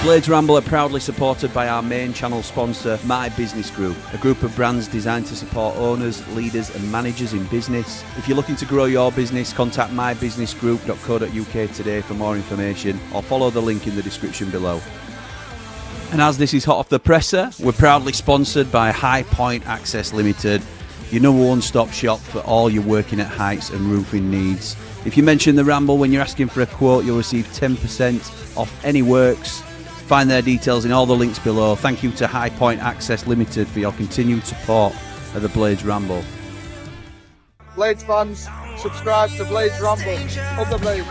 Blades Ramble are proudly supported by our main channel sponsor, My Business Group, a group of brands designed to support owners, leaders and managers in business. If you're looking to grow your business, contact mybusinessgroup.co.uk today for more information or follow the link in the description below. And as this is hot off the presser, we're proudly sponsored by High Point Access Limited, your number one-stop shop for all your working at heights and roofing needs. If you mention the Ramble when you're asking for a quote, you'll receive 10% off any works. Find their details in all the links below. Thank you to High Point Access Limited for your continued support of the Blades Ramble. Blades fans, subscribe to Blades Ramble. Up the Blades.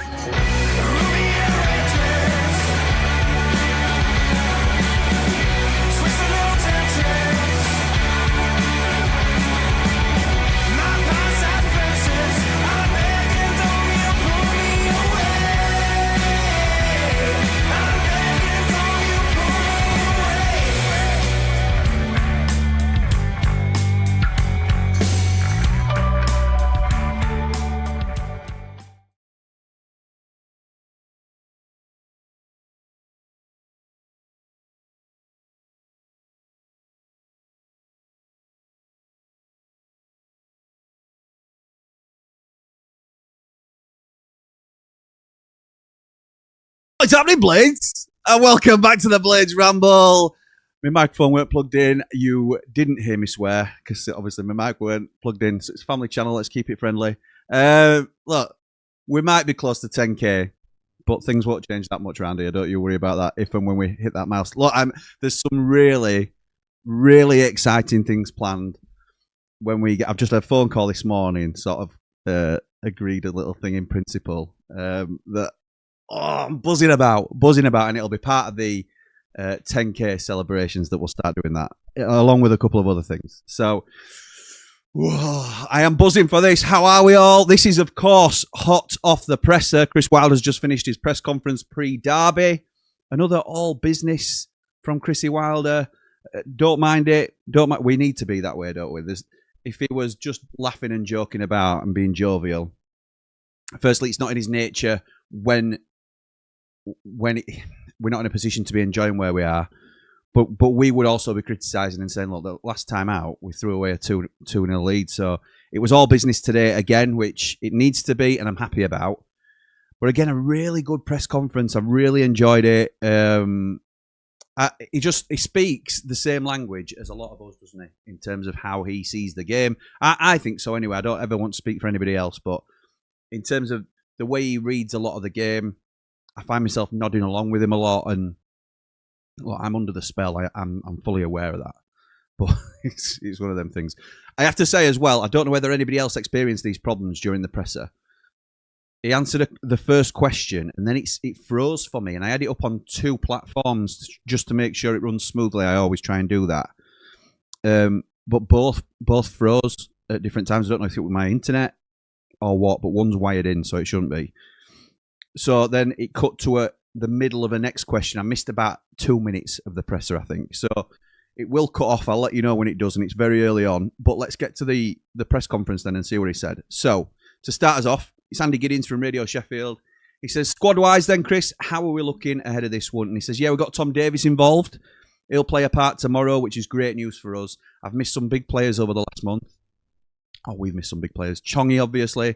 What's happening, Blades? And welcome back to the Blades Ramble. My microphone weren't plugged in. You didn't hear me swear because obviously my mic weren't plugged in. So it's a family channel. Let's keep it friendly. Look, we might be close to 10k, but things won't change that much around here. Don't you worry about that. If and when we hit that milestone. Look, there's some really, really exciting things planned. I've just had a phone call this morning. Sort of agreed a little thing in principle that. Oh, I'm buzzing about, and it'll be part of the 10k celebrations that we'll start doing that, along with a couple of other things. So, I am buzzing for this. How are we all? This is, of course, hot off the presser. Chris Wilder's just finished his press conference pre-derby. Another all business from Chrissy Wilder. Don't mind it. We need to be that way, don't we? If he was just laughing and joking about and being jovial, firstly, it's not in his nature when we're not in a position to be enjoying where we are, but we would also be criticising and saying, look, the last time out we threw away a 2-0 lead, so it was all business today again, which it needs to be, and I'm happy about. But again, a really good press conference. I really enjoyed it. He speaks the same language as a lot of us, doesn't he? In terms of how he sees the game, I think so. Anyway, I don't ever want to speak for anybody else, but in terms of the way he reads a lot of the game, I find myself nodding along with him a lot, and well, I'm under the spell. I'm fully aware of that, but it's one of them things. I have to say as well, I don't know whether anybody else experienced these problems during the presser. He answered the first question, and then it froze for me, and I had it up on 2 platforms just to make sure it runs smoothly. I always try and do that, but both froze at different times. I don't know if it was my internet or what, but one's wired in, so it shouldn't be. So then it cut to the middle of the next question. I missed about 2 minutes of the presser, I think. So it will cut off. I'll let you know when it does, and it's very early on. But let's get to the press conference then and see what he said. So to start us off, it's Andy Giddins from Radio Sheffield. He says, squad-wise then, Chris, how are we looking ahead of this one? And he says, yeah, we've got Tom Davies involved. He'll play a part tomorrow, which is great news for us. I've missed some big players over the last month. Oh, we've missed some big players. Chongi, obviously.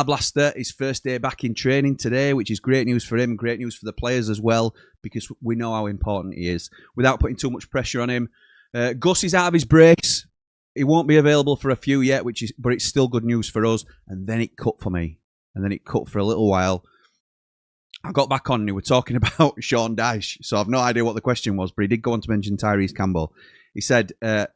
Blaster, his first day back in training today, which is great news for him, great news for the players as well, because we know how important he is, without putting too much pressure on him. Gus is out of his brace. He won't be available for a few yet, but it's still good news for us. And then it cut for me, and then it cut for a little while. I got back on and we were talking about Sean Dyche, so I've no idea what the question was, but he did go on to mention Tyrese Campbell. He said, I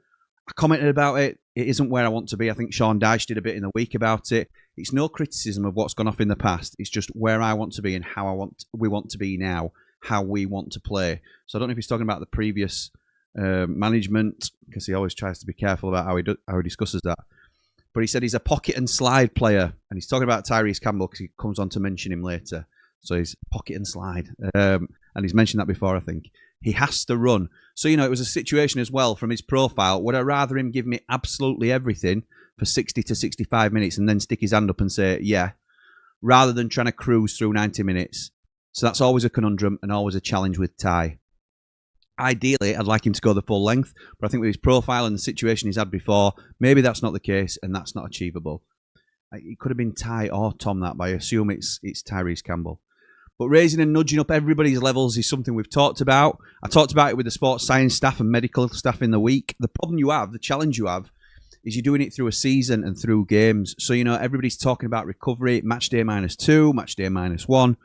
commented about it. It isn't where I want to be. I think Sean Dyche did a bit in the week about it. It's no criticism of what's gone off in the past. It's just where I want to be and how we want to be now, how we want to play. So I don't know if he's talking about the previous management, because he always tries to be careful about how he discusses that. But he said he's a pocket and slide player, and he's talking about Tyrese Campbell because he comes on to mention him later. So he's pocket and slide, and he's mentioned that before, I think. He has to run. So, it was a situation as well from his profile. Would I rather him give me absolutely everything for 60 to 65 minutes and then stick his hand up and say, yeah, rather than trying to cruise through 90 minutes? So that's always a conundrum and always a challenge with Ty. Ideally, I'd like him to go the full length, but I think with his profile and the situation he's had before, maybe that's not the case and that's not achievable. It could have been Ty or Tom that, but I assume it's Tyrese Campbell. But raising and nudging up everybody's levels is something we've talked about. I talked about it with the sports science staff and medical staff in the week. The problem you have, the challenge you have, is you're doing it through a season and through games. So, everybody's talking about recovery, match day -2, match day -1.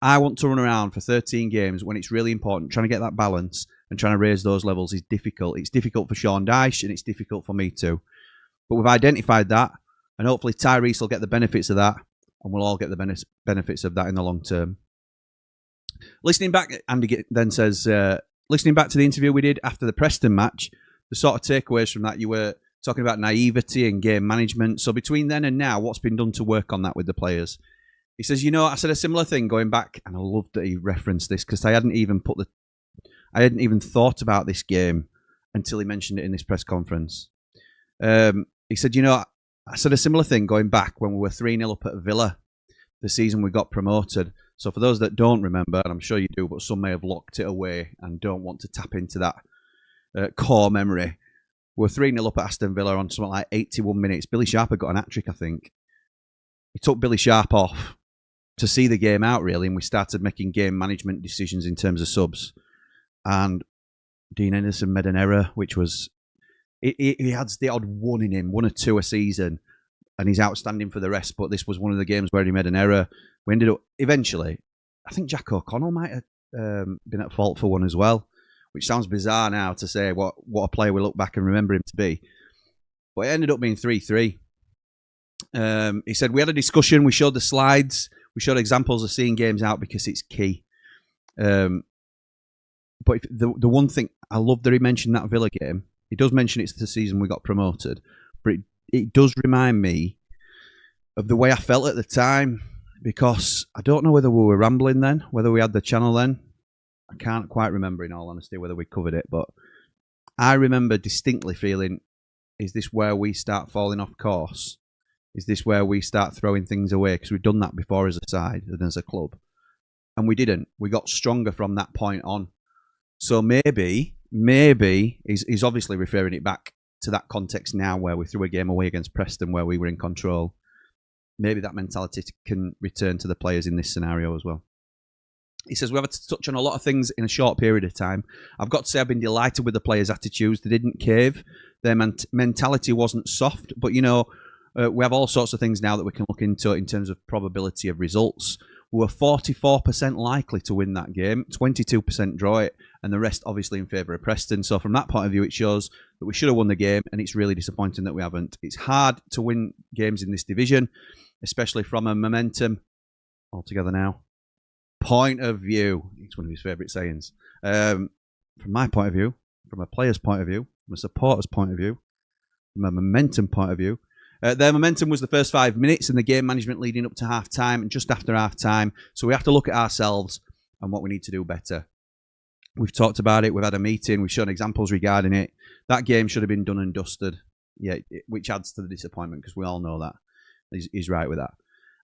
I want to run around for 13 games when it's really important. Trying to get that balance and trying to raise those levels is difficult. It's difficult for Sean Dyche and it's difficult for me too. But we've identified that, and hopefully Tyrese will get the benefits of that, and we'll all get the benefits of that in the long term. Listening back, Andy then says, listening back to the interview we did after the Preston match, the sort of takeaways from that, you were talking about naivety and game management. So between then and now, what's been done to work on that with the players? He says, I said a similar thing going back, and I loved that he referenced this because I hadn't even thought about this game until he mentioned it in this press conference. He said, I said a similar thing going back when we were 3-0 up at Villa the season we got promoted. So for those that don't remember, and I'm sure you do, but some may have locked it away and don't want to tap into that core memory. We were 3-0 up at Aston Villa on something like 81 minutes. Billy Sharp had got an hat-trick, I think. He took Billy Sharp off to see the game out, really, and we started making game management decisions in terms of subs. And Dean Henderson made an error, which was... He had the odd one in him, 1 or 2 a season, and he's outstanding for the rest, but this was one of the games where he made an error. We ended up, eventually, I think Jack O'Connell might have been at fault for one as well, which sounds bizarre now to say what a player we look back and remember him to be. But it ended up being 3-3. He said, we had a discussion, we showed the slides, we showed examples of seeing games out because it's key. But the one thing, I love that he mentioned that Villa game. He does mention it's the season we got promoted, but it does remind me of the way I felt at the time, because I don't know whether we were rambling then, whether we had the channel then. I can't quite remember, in all honesty, whether we covered it, but I remember distinctly feeling, is this where we start falling off course? Is this where we start throwing things away? Because we've done that before as a side and as a club. And we didn't. We got stronger from that point on. So maybe he's obviously referring it back to that context now where we threw a game away against Preston where we were in control. Maybe that mentality can return to the players in this scenario as well. He says, we've had to touch on a lot of things in a short period of time. I've got to say I've been delighted with the players' attitudes. They didn't cave. Their mentality wasn't soft. But, we have all sorts of things now that we can look into in terms of probability of results. We were 44% likely to win that game, 22% draw it, and the rest obviously in favour of Preston. So from that point of view, it shows that we should have won the game, and it's really disappointing that we haven't. It's hard to win games in this division, especially from a momentum, altogether now, point of view. It's one of his favourite sayings. From my point of view, from a player's point of view, from a supporter's point of view, from a momentum point of view, their momentum was the first 5 minutes and the game management leading up to half-time and just after half-time. So we have to look at ourselves and what we need to do better. We've talked about it. We've had a meeting. We've shown examples regarding it. That game should have been done and dusted, which adds to the disappointment because we all know that. He's right with that.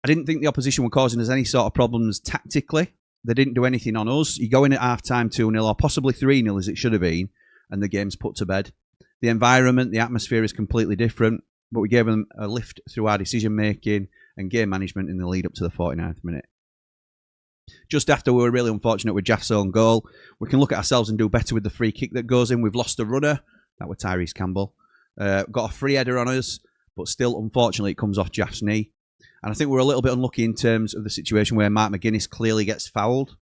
I didn't think the opposition were causing us any sort of problems tactically. They didn't do anything on us. You go in at half-time 2-0 or possibly 3-0 as it should have been, and the game's put to bed. The environment, the atmosphere is completely different. But we gave them a lift through our decision-making and game management in the lead-up to the 49th minute. Just after we were really unfortunate with Jaff's own goal, we can look at ourselves and do better with the free kick that goes in. We've lost a runner. That was Tyrese Campbell. Got a free header on us, but still, unfortunately, it comes off Jaff's knee. And I think we're a little bit unlucky in terms of the situation where Mark McGuinness clearly gets fouled.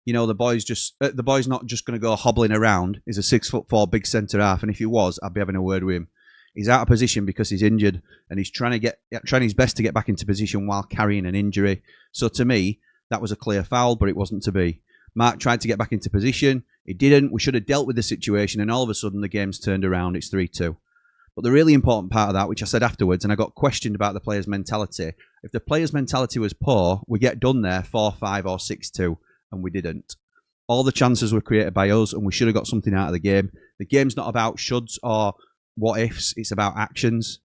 The boy's not just going to go hobbling around. He's a 6'4" big centre-half, and if he was, I'd be having a word with him. He's out of position because he's injured, and he's trying his best to get back into position while carrying an injury. So to me, that was a clear foul, but it wasn't to be. Mark tried to get back into position. He didn't. We should have dealt with the situation, and all of a sudden the game's turned around. It's 3-2. But the really important part of that, which I said afterwards, and I got questioned about the players' mentality. If the players' mentality was poor, we get done there 4-5 or 6-2, and we didn't. All the chances were created by us, and we should have got something out of the game. The game's not about shoulds or what ifs, it's about actions.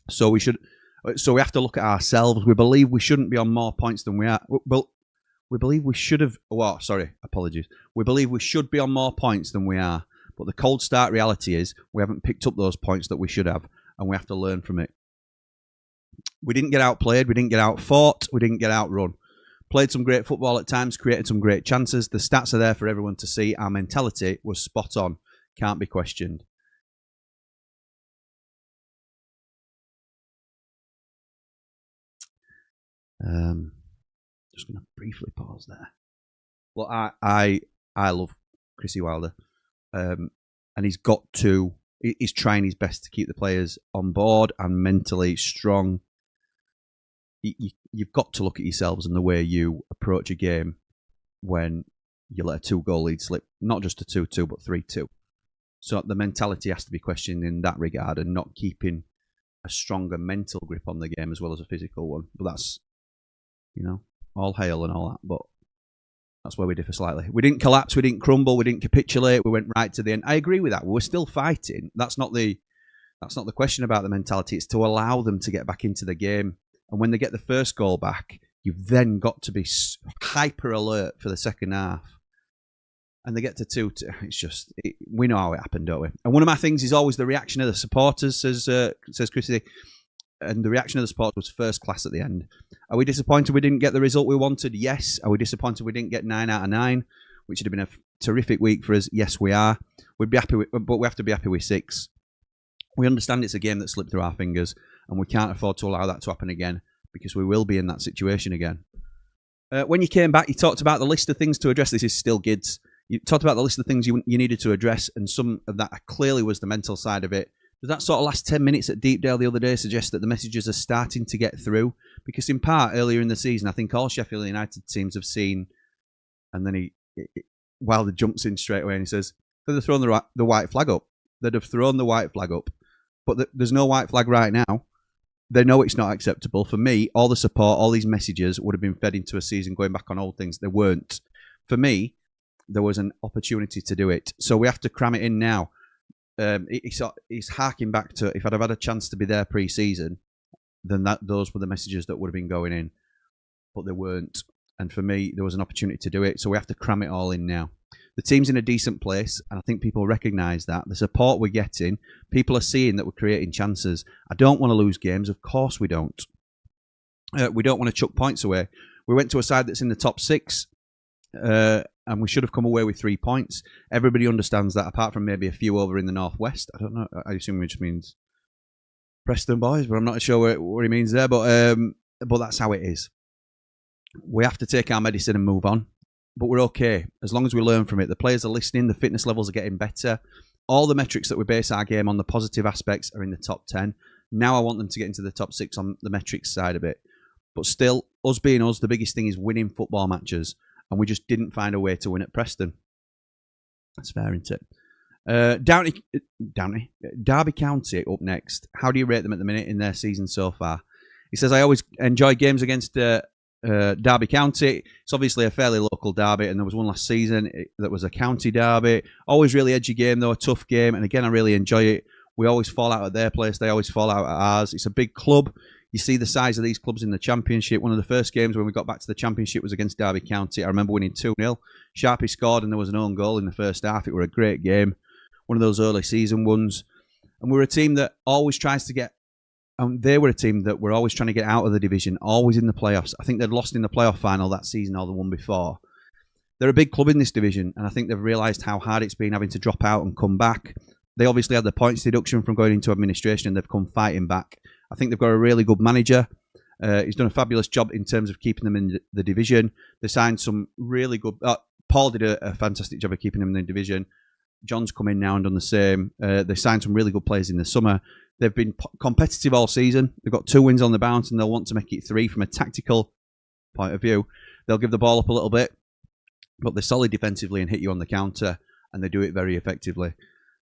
So we have to look at ourselves. We believe we shouldn't be on more points than we are. Well, We believe we should have. Well, sorry, apologies. We believe we should be on more points than we are. But the cold start reality is we haven't picked up those points that we should have, and we have to learn from it. We didn't get outplayed. We didn't get outfought. We didn't get outrun. Played some great football at times, created some great chances. The stats are there for everyone to see. Our mentality was spot on. Can't be questioned. Just going to briefly pause there. Well, I love Chrissy Wilder. And he's trying his best to keep the players on board and mentally strong. You've got to look at yourselves and the way you approach a game when you let a 2-goal lead slip. Not just a 2-2, but 3-2. So the mentality has to be questioned in that regard and not keeping a stronger mental grip on the game as well as a physical one. But that's, all hail and all that. But that's where we differ slightly. We didn't collapse, we didn't crumble, we didn't capitulate, we went right to the end. I agree with that. We were still fighting. That's not the question about the mentality. It's to allow them to get back into the game. And when they get the first goal back, you've then got to be hyper alert for the second half. And they get to 2-2. It's just, we know how it happened, don't we? And one of my things is always the reaction of the supporters, says Chrissy. And the reaction of the supporters was first class at the end. Are we disappointed we didn't get the result we wanted? Yes. Are we disappointed we didn't get 9 out of 9, which would have been a terrific week for us? Yes, we are. We'd be happy but we have to be happy with 6. We understand it's a game that slipped through our fingers, and we can't afford to allow that to happen again, because we will be in that situation again. When you came back, you talked about the list of things to address. This is still Gids. You talked about the list of things you needed to address, and some of that clearly was the mental side of it. Does that sort of last 10 minutes at Deepdale the other day suggest that the messages are starting to get through? Because in part, earlier in the season, I think all Sheffield United teams have seen, and then Wilder jumps in straight away and he says, they'd have thrown the white flag up. They'd have thrown the white flag up. But there's no white flag right now. They know it's not acceptable. For me, all the support, all these messages would have been fed into a season going back on old things. They weren't. For me, there was an opportunity to do it. So we have to cram it in now. He's harking back to, if I'd have had a chance to be there pre-season, then those were the messages that would have been going in. But they weren't. And for me, there was an opportunity to do it. So we have to cram it all in now. The team's in a decent place, and I think people recognise that. The support we're getting, people are seeing that we're creating chances. I don't want to lose games. Of course we don't. We don't want to chuck points away. We went to a side that's in the top 6, and we should have come away with 3 points. Everybody understands that, apart from maybe a few over in the northwest. I don't know. I assume it just means Preston boys, but I'm not sure what he means there. But that's how it is. We have to take our medicine and move on. But we're okay, as long as we learn from it. The players are listening, the fitness levels are getting better. All the metrics that we base our game on, the positive aspects, are in the top 10. Now I want them to get into the top 6 on the metrics side of it. But still, us being us, the biggest thing is winning football matches. And we just didn't find a way to win at Preston. That's fair, isn't it? Derby County up next. How do you rate them at the minute in their season so far? He says, I always enjoy games against Derby County. It's obviously a fairly local derby, and there was one last season that was a county derby. Always really edgy game, though, a tough game. And again, I really enjoy it. We always fall out at their place. They always fall out at ours. It's a big club. You see the size of these clubs in the Championship. One of the first games when we got back to the Championship was against Derby County. I remember winning 2-0. Sharpie scored and there was an own goal in the first half. It was a great game. One of those early season ones. And we're a team that always tries to get... And they were a team that were always trying to get out of the division, always in the playoffs. I think they'd lost in the playoff final that season or the one before. They're a big club in this division, and I think they've realised how hard it's been having to drop out and come back. They obviously had the points deduction from going into administration, and they've come fighting back. I think they've got a really good manager. He's done a fabulous job in terms of keeping them in the division. They signed some really good... Paul did a fantastic job of keeping them in the division. John's come in now and done the same. They signed some really good players in the summer. They've been competitive all season. They've got 2 wins on the bounce, and they'll want to make it 3 from a tactical point of view. They'll give the ball up a little bit, but they're solid defensively and hit you on the counter, and they do it very effectively.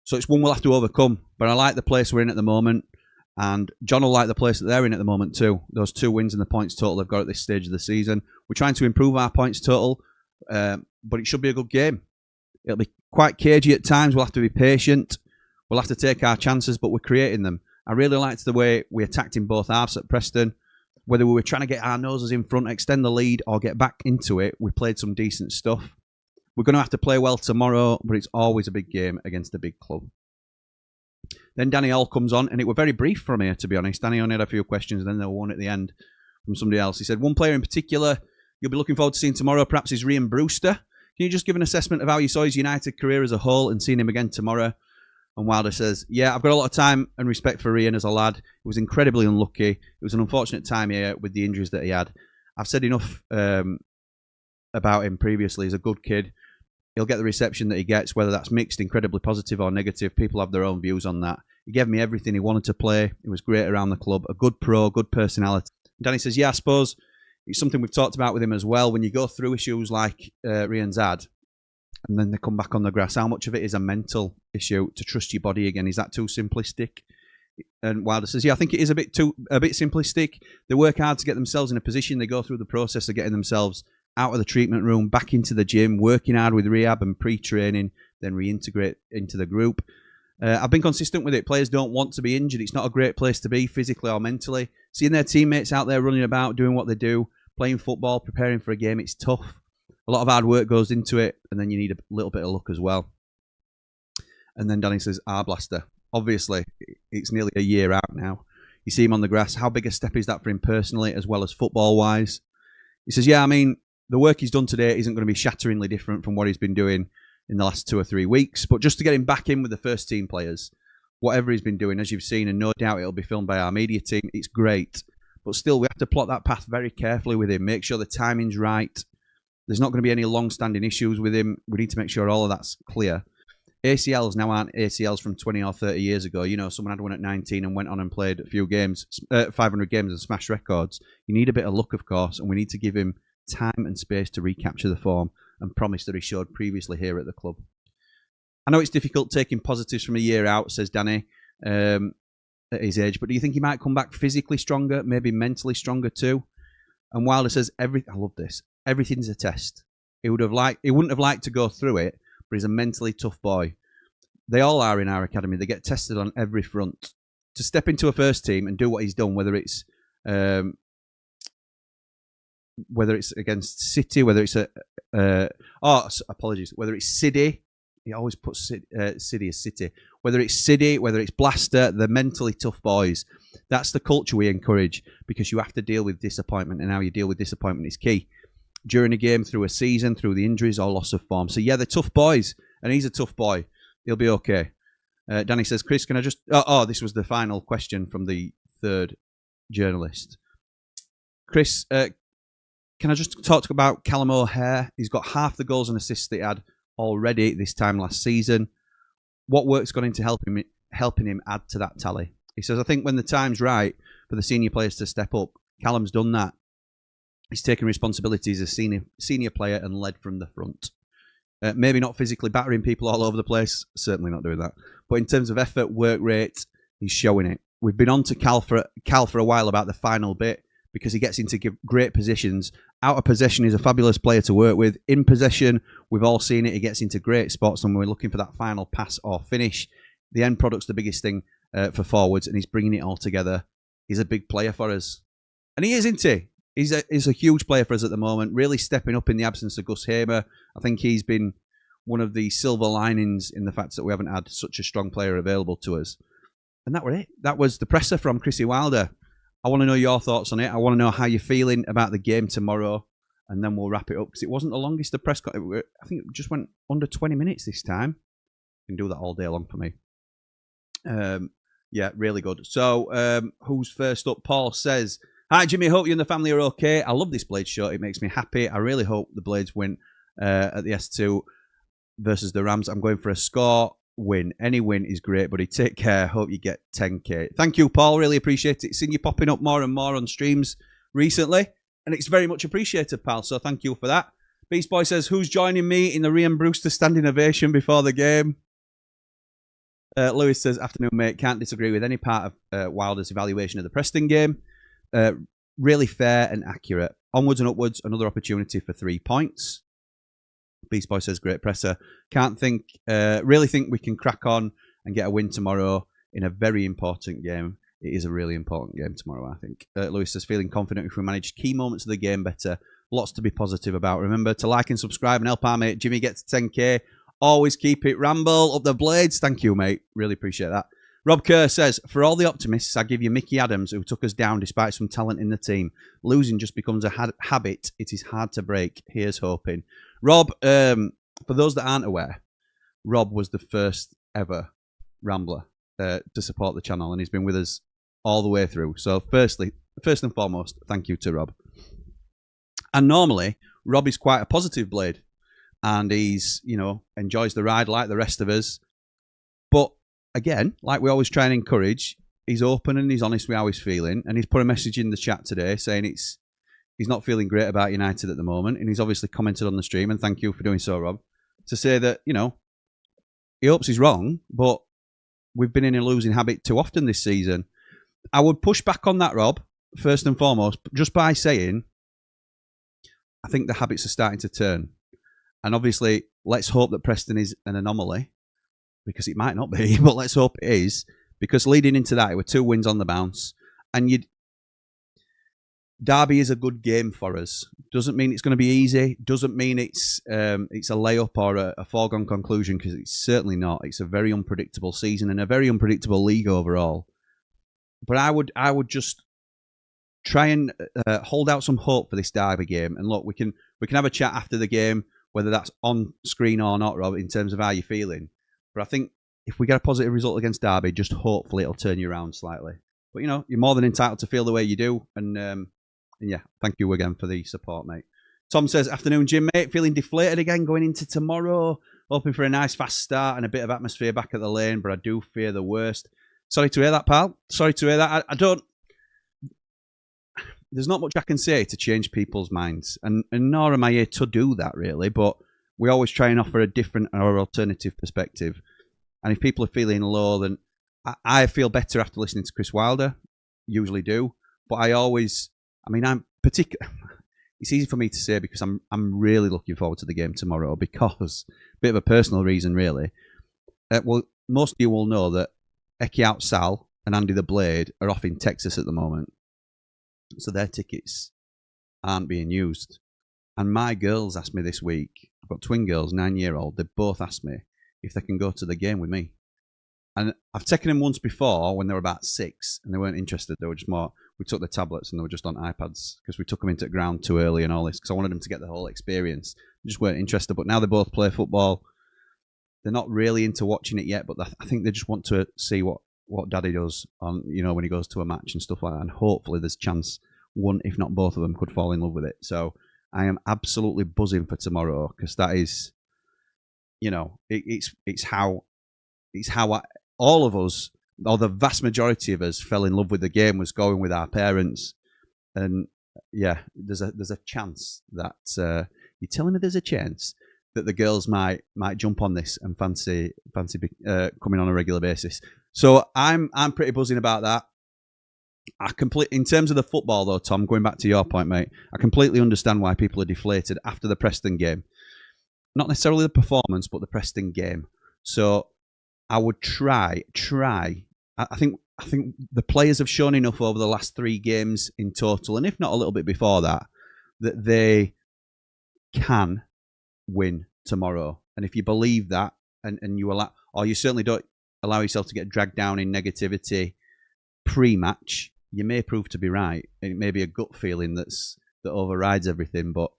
So it's one we'll have to overcome. But I like the place we're in at the moment, and John will like the place that they're in at the moment too. Those 2 wins and the points total they've got at this stage of the season. We're trying to improve our points total, but it should be a good game. It'll be quite cagey at times. We'll have to be patient. We'll have to take our chances, but we're creating them. I really liked the way we attacked in both halves at Preston. Whether we were trying to get our noses in front, extend the lead, or get back into it, we played some decent stuff. We're going to have to play well tomorrow, but it's always a big game against a big club. Then Danny Hall comes on, and it were very brief from here, to be honest. Danny only had a few questions, and then there were one at the end from somebody else. He said, one player in particular you'll be looking forward to seeing tomorrow perhaps is Ryan Brewster. Can you just give an assessment of how you saw his United career as a whole and seeing him again tomorrow? And Wilder says, yeah, I've got a lot of time and respect for Ryan as a lad. He was incredibly unlucky. It was an unfortunate time here with the injuries that he had. I've said enough about him previously. He's a good kid. He'll get the reception that he gets, whether that's mixed, incredibly positive or negative. People have their own views on that. He gave me everything he wanted to play. He was great around the club. A good pro, good personality. Danny says, yeah, I suppose it's something we've talked about with him as well. When you go through issues like Ryan's had, and then they come back on the grass, how much of it is a mental issue to trust your body again? Is that too simplistic? And Wilder says, yeah, I think it is a bit simplistic. They work hard to get themselves in a position. They go through the process of getting themselves out of the treatment room, back into the gym, working hard with rehab and pre-training, then reintegrate into the group. I've been consistent with it. Players don't want to be injured. It's not a great place to be physically or mentally. Seeing their teammates out there running about, doing what they do, playing football, preparing for a game, it's tough. A lot of hard work goes into it, and then you need a little bit of luck as well. And then Danny says, Blaster. Obviously, it's nearly a year out now. You see him on the grass. How big a step is that for him personally as well as football-wise? He says, yeah, I mean, the work he's done today isn't going to be shatteringly different from what he's been doing in the last 2 or 3 weeks. But just to get him back in with the first team players, whatever he's been doing, as you've seen, and no doubt it'll be filmed by our media team, it's great. But still, we have to plot that path very carefully with him, make sure the timing's right. There's not going to be any long-standing issues with him. We need to make sure all of that's clear. ACLs now aren't ACLs from 20 or 30 years ago. You know, someone had one at 19 and went on and played a few games, 500 games and smashed records. You need a bit of luck, of course, and we need to give him time and space to recapture the form and promise that he showed previously here at the club. I know it's difficult taking positives from a year out, says Danny, at his age, but do you think he might come back physically stronger, maybe mentally stronger too? And Wilder says, I love this. Everything's a test. He wouldn't have liked to go through it, but he's a mentally tough boy. They all are in our academy. They get tested on every front. To step into a first team and do what he's done, whether it's against City, whether it's whether it's City. He always puts City as City. Whether it's City, whether it's Blaster, they're mentally tough boys. That's the culture we encourage, because you have to deal with disappointment, and how you deal with disappointment is key. During a game, through a season, through the injuries or loss of form. So yeah, they're tough boys, and he's a tough boy. He'll be okay. Danny says, Chris, can I just... this was the final question from the third journalist. Chris, can I just talk about Callum O'Hare? He's got half the goals and assists that he had already this time last season. What work's gone into helping him add to that tally? He says, I think when the time's right for the senior players to step up, Callum's done that. He's taken responsibility as a senior player and led from the front. Maybe not physically battering people all over the place. Certainly not doing that. But in terms of effort, work rate, he's showing it. We've been on to Cal for a while about the final bit, because he gets into great positions. Out of possession, he's a fabulous player to work with. In possession, we've all seen it. He gets into great spots, and we're looking for that final pass or finish. The end product's the biggest thing for forwards, and he's bringing it all together. He's a big player for us. And he is, isn't he? He's a huge player for us at the moment, really stepping up in the absence of Gus Hamer. I think he's been one of the silver linings in the fact that we haven't had such a strong player available to us. And that was it. That was the presser from Chrissy Wilder. I want to know your thoughts on it. I want to know how you're feeling about the game tomorrow, and then we'll wrap it up, because it wasn't the longest of press conference. I think it just went under 20 minutes this time. You can do that all day long for me. Yeah, really good. So, who's first up? Paul says, hi, Jimmy. Hope you and the family are okay. I love this Blades show. It makes me happy. I really hope the Blades win at the S2 versus the Rams. I'm going for a score win. Any win is great, buddy. Take care. Hope you get 10k. Thank you, Paul. Really appreciate it. Seen you popping up more and more on streams recently, and it's very much appreciated, pal. So thank you for that. Beast Boy says, who's joining me in the Ryan Brewster standing ovation before the game? Lewis says, afternoon, mate. Can't disagree with any part of Wilder's evaluation of the Preston game. Really fair and accurate. Onwards and upwards, another opportunity for 3 points. Beast Boy says, great presser. Really think we can crack on and get a win tomorrow in a very important game. it is a really important game tomorrow, I think. Lewis says, feeling confident if we manage key moments of the game better. Lots to be positive about. Remember to like and subscribe and help our mate Jimmy get to 10k. Always keep it Ramble up the blades. Thank you, mate. Really appreciate that. Rob Kerr says, for all the optimists, I give you Mickey Adams, who took us down despite some talent in the team. Losing just becomes a habit. It is hard to break. Here's hoping. Rob, for those that aren't aware, Rob was the first ever Rambler to support the channel, and he's been with us all the way through. So first and foremost, thank you to Rob. And normally, Rob is quite a positive blade, and he's, enjoys the ride like the rest of us. But again, like we always try and encourage, he's open and he's honest with how he's feeling, and he's put a message in the chat today saying he's not feeling great about United at the moment, and he's obviously commented on the stream, and thank you for doing so, Rob, to say that, he hopes he's wrong, but we've been in a losing habit too often this season. I would push back on that, Rob, first and foremost, just by saying I think the habits are starting to turn. And obviously, let's hope that Preston is an anomaly, because it might not be, but let's hope it is, because leading into that, it were 2 wins on the bounce. And Derby is a good game for us. Doesn't mean it's going to be easy. Doesn't mean it's a layup or a foregone conclusion, because it's certainly not. It's a very unpredictable season and a very unpredictable league overall. But I would just try and hold out some hope for this Derby game. And look, we can have a chat after the game, whether that's on screen or not, Rob, in terms of how you're feeling. But I think if we get a positive result against Derby, just hopefully it'll turn you around slightly. But, you're more than entitled to feel the way you do. And yeah, thank you again for the support, mate. Tom says, afternoon, Jim, mate. Feeling deflated again going into tomorrow. Hoping for a nice fast start and a bit of atmosphere back at the lane, but I do fear the worst. Sorry to hear that, pal. Sorry to hear that. I don't... There's not much I can say to change people's minds, and nor am I here to do that, really, but we always try and offer a different or alternative perspective. And if people are feeling low, then I feel better after listening to Chris Wilder, usually do, but I'm particular. It's easy for me to say because I'm really looking forward to the game tomorrow, because, a bit of a personal reason, really. Well, most of you will know that Eki Out Sal and Andy the Blade are off in Texas at the moment. So their tickets aren't being used. And my girls asked me this week, I've got twin girls, 9-year-old, they both asked me if they can go to the game with me. And I've taken them once before when they were about 6, and they weren't interested. They were just more, we took the tablets and they were just on iPads, because we took them into the ground too early and all this, because I wanted them to get the whole experience. They just weren't interested. But now they both play football. They're not really into watching it yet, but I think they just want to see what Daddy does on, when he goes to a match and stuff like that. And hopefully there's a chance one, if not both of them, could fall in love with it. So I am absolutely buzzing for tomorrow, because that is, it's how all of us, or the vast majority of us, fell in love with the game, was going with our parents. And yeah, there's a chance that you're telling me there's a chance that the girls might jump on this and fancy coming on a regular basis. So I'm pretty buzzing about that. In terms of the football, though, Tom, going back to your point, mate, I completely understand why people are deflated after the Preston game. Not necessarily the performance, but the Preston game. So I would try. I think the players have shown enough over the last 3 games in total, and if not a little bit before that they can win tomorrow. And if you believe that, and you allow, or you certainly don't allow yourself to get dragged down in negativity pre-match, you may prove to be right. And it may be a gut feeling that overrides everything, but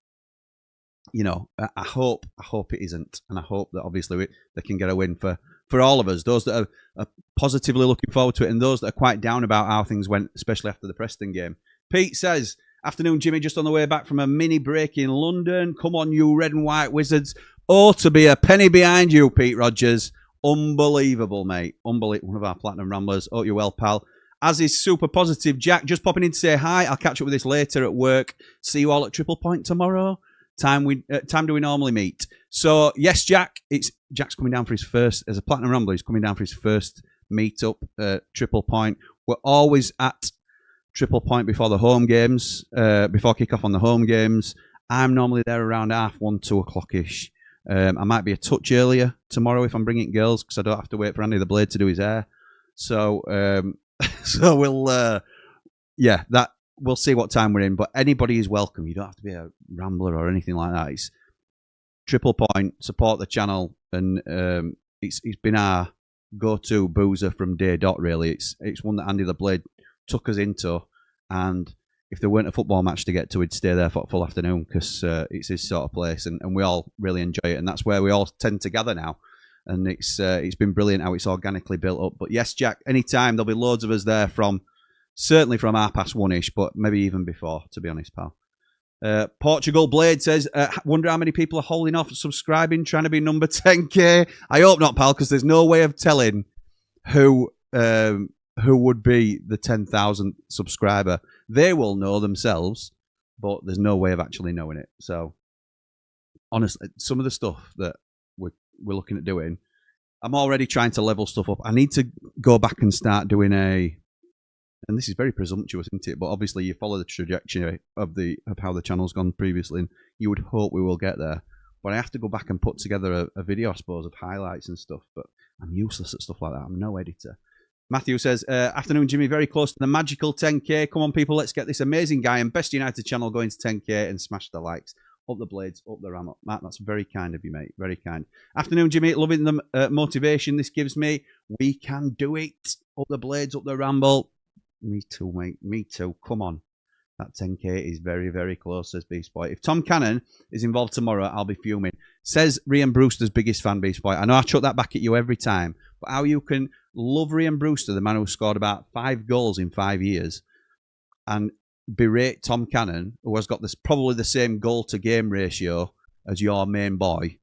I hope it isn't, and I hope that obviously they can get a win for all of us, those that are positively looking forward to it, and those that are quite down about how things went, especially after the Preston game. Pete says, afternoon, Jimmy, just on the way back from a mini break in London. Come on, you red and white wizards. Oh, to be a penny behind you, Pete Rogers. Unbelievable, mate. Unbelievable. One of our Platinum Ramblers. Oh, you're well, pal. As is super positive Jack, just popping in to say hi. I'll catch up with this later at work. See you all at Triple Point tomorrow. Time do we normally meet? So yes, Jack's coming down for his first, as a Platinum Rambler, he's coming down for his first meet-up, Triple Point. We're always at Triple Point before the home games, before kick-off on the home games. I'm normally there around 1:30, 2 o'clock-ish. I might be a touch earlier tomorrow if I'm bringing girls, because I don't have to wait for Andy the Blade to do his hair. So So we'll we'll see what time we're in. But anybody is welcome. You don't have to be a Rambler or anything like that. It's triple point, support the channel, and it's been our go-to boozer from day dot. Really, it's one that Andy the Blade took us into, and if there weren't a football match to get to, we'd stay there for a full afternoon because it's his sort of place, and we all really enjoy it, and that's where we all tend to gather now. And it's been brilliant how it's organically built up. But yes, Jack, anytime there'll be loads of us there certainly from 1:30, but maybe even before, to be honest, pal. Portugal Blade says, wonder how many people are holding off subscribing, trying to be number 10k. I hope not, pal, because there's no way of telling who would be the 10,000th subscriber. They will know themselves, but there's no way of actually knowing it. So, honestly, some of the stuff that we're looking at doing, I'm already trying to level stuff up. I need to go back and start doing and this is very presumptuous, isn't it? But obviously you follow the trajectory of how the channel's gone previously, and you would hope we will get there. But I have to go back and put together a video, I suppose, of highlights and stuff. But I'm useless at stuff like that. I'm no editor. Matthew says, afternoon, Jimmy, very close to the magical 10k. Come on, people, let's get this amazing guy and Best United channel going to 10k and smash the likes. Up the blades, up the ram. Matt, that's very kind of you, mate. Very kind. Afternoon, Jimmy. Loving the motivation this gives me. We can do it. Up the blades, up the ramble. Me too, mate. Me too. Come on. That 10k is very, very close, says Beast Boy. If Tom Cannon is involved tomorrow, I'll be fuming. Says Rian Brewster's biggest fan, Beast Boy. I know I chuck that back at you every time, but how you can love Rian Brewster, the man who scored about 5 goals in 5 years, and berate Tom Cannon, who has got probably the same goal-to-game ratio as your main boy.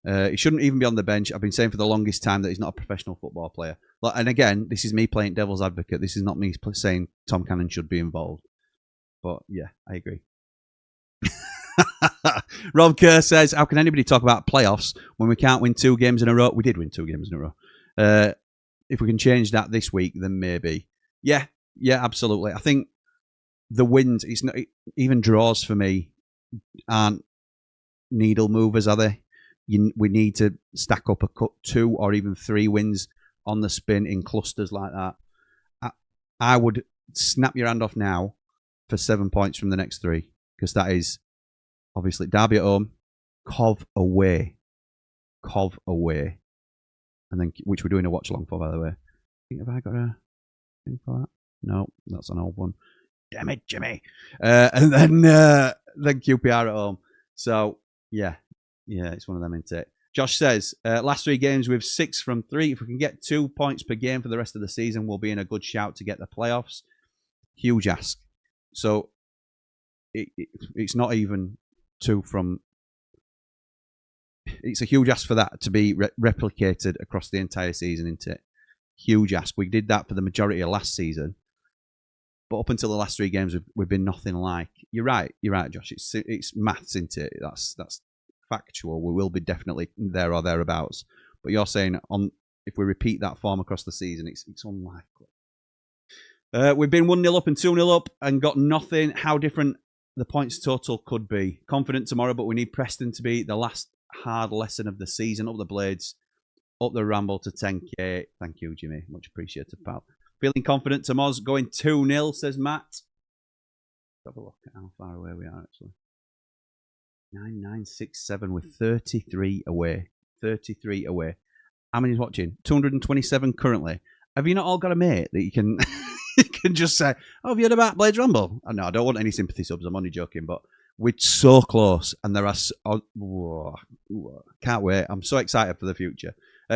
He shouldn't even be on the bench. I've been saying for the longest time that he's not a professional football player. And again, this is me playing devil's advocate. This is not me saying Tom Cannon should be involved. But yeah, I agree. Rob Kerr says, how can anybody talk about playoffs when we can't win 2 games in a row? We did win 2 games in a row. If we can change that this week, then maybe. Yeah, absolutely. I think the wins, it's not even draws for me aren't needle movers, are they? We need to stack up 2 or even 3 wins on the spin in clusters like that. I would snap your hand off now for 7 points from the next 3, because that is obviously Derby at home, Cov away, and then which we're doing a watch along for, by the way. Have I got a thing for that? No, that's an old one. Damn it, Jimmy. And then QPR at home. So yeah, it's one of them, isn't it? Josh says, last 3 games with 6 from 3. If we can get 2 points per game for the rest of the season, we'll be in a good shout to get the playoffs. Huge ask. So it's not even 2 from... It's a huge ask for that to be replicated across the entire season, isn't it? Huge ask. We did that for the majority of last season. But up until the last 3 games, we've been nothing like. You're right, Josh. It's maths, isn't it? That's factual. We will be definitely there or thereabouts. But you're saying if we repeat that form across the season, it's unlikely. We've been 1-0 up and 2-0 up and got nothing. How different the points total could be. Confident tomorrow, but we need Preston to be the last hard lesson of the season. Up the blades, up the ramble to 10k. Thank you, Jimmy. Much appreciated, pal. Feeling confident tomorrow's going 2-0, says Matt. Let's have a look at how far away we are, actually. 9967 with 33 away. 33 away. How many's watching? 227 currently. Have you not all got a mate that you can you can just say, oh, have you heard about Blades Ramble? Oh, no, I don't want any sympathy subs. I'm only joking, but we're so close, and there are... can't wait. I'm so excited for the future.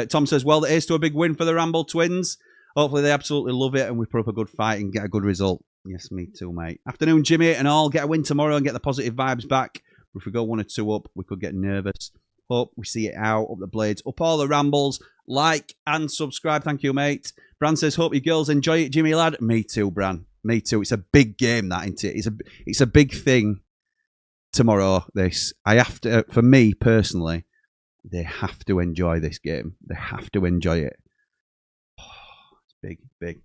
Tom says, well, here's to a big win for the Ramble twins. Hopefully they absolutely love it, and we put up a good fight and get a good result. Yes, me too, mate. Afternoon, Jimmy, and all. Get a win tomorrow and get the positive vibes back. If we go 1 or 2 up, we could get nervous. Hope we see it out. Up the blades. Up all the rambles. Like and subscribe. Thank you, mate. Bran says, hope you girls enjoy it, Jimmy lad. Me too, Bran. Me too. It's a big game, that, isn't it? It's a big thing tomorrow, this. I have to, for me personally, they have to enjoy this game. They have to enjoy it. Oh, it's big, big.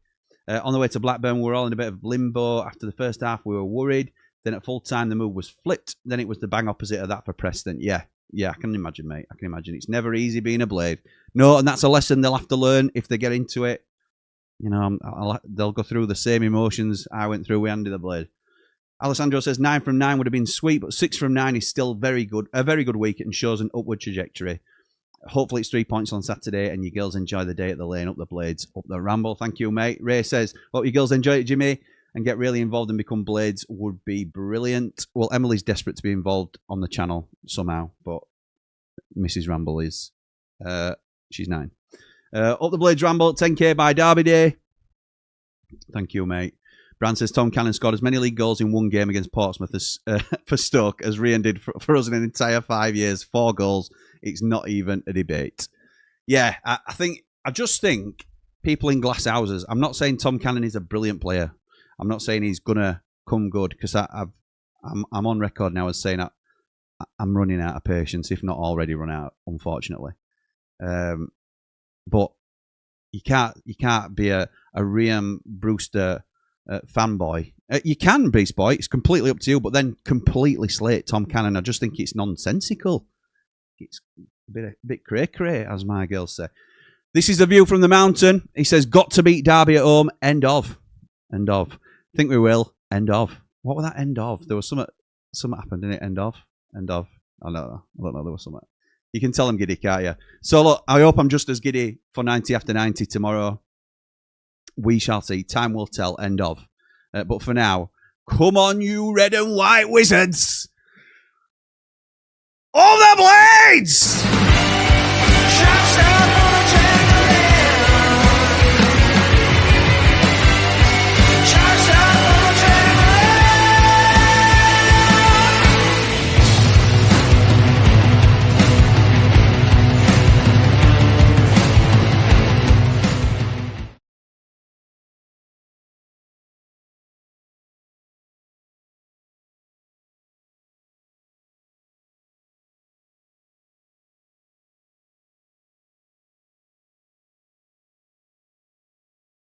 On the way to Blackburn, we were all in a bit of limbo. After the first half, we were worried. Then at full time, the move was flipped. Then it was the bang opposite of that for Preston. Yeah, I can imagine, mate. I can imagine. It's never easy being a Blade. No, and that's a lesson they'll have to learn if they get into it. You know, they'll go through the same emotions I went through with Andy the Blade. Alessandro says 9 from 9 would have been sweet, but 6 from 9 is still very good. A very good week and shows an upward trajectory. Hopefully it's 3 points on Saturday and you girls enjoy the day at the lane, up the Blades, up the Ramble. Thank you, mate. Ray says, hope you girls enjoy it, Jimmy, and get really involved and become Blades would be brilliant. Well, Emily's desperate to be involved on the channel somehow, but Mrs. Ramble is. She's 9. Up the Blades Ramble, 10k by Derby Day. Thank you, mate. Brand says Tom Cannon scored as many league goals in one game against Portsmouth as, for Stoke as Ryan did for us in an entire 5 years. 4 goals. It's not even a debate. Yeah, I just think people in glass houses. I'm not saying Tom Cannon is a brilliant player. I'm not saying he's gonna come good because I'm on record now as saying I'm running out of patience, if not already run out, unfortunately. But you can't be a Ryan Brewster fanboy. You can, Beast Boy. It's completely up to you. But then completely slate Tom Cannon. I just think it's nonsensical. It's a bit cray-cray, as my girls say. This is the view from the mountain. He says, got to beat Derby at home. End of. End of. Think we will. End of. What was that end of? There was something happened, didn't it? End of. End of. I don't know. There was something. You can tell I'm giddy, can't you? So look, I hope I'm just as giddy for 90 after 90 tomorrow. We shall see. Time will tell. End of. But for now, come on, you red and white wizards! All the Blades! Shouts out!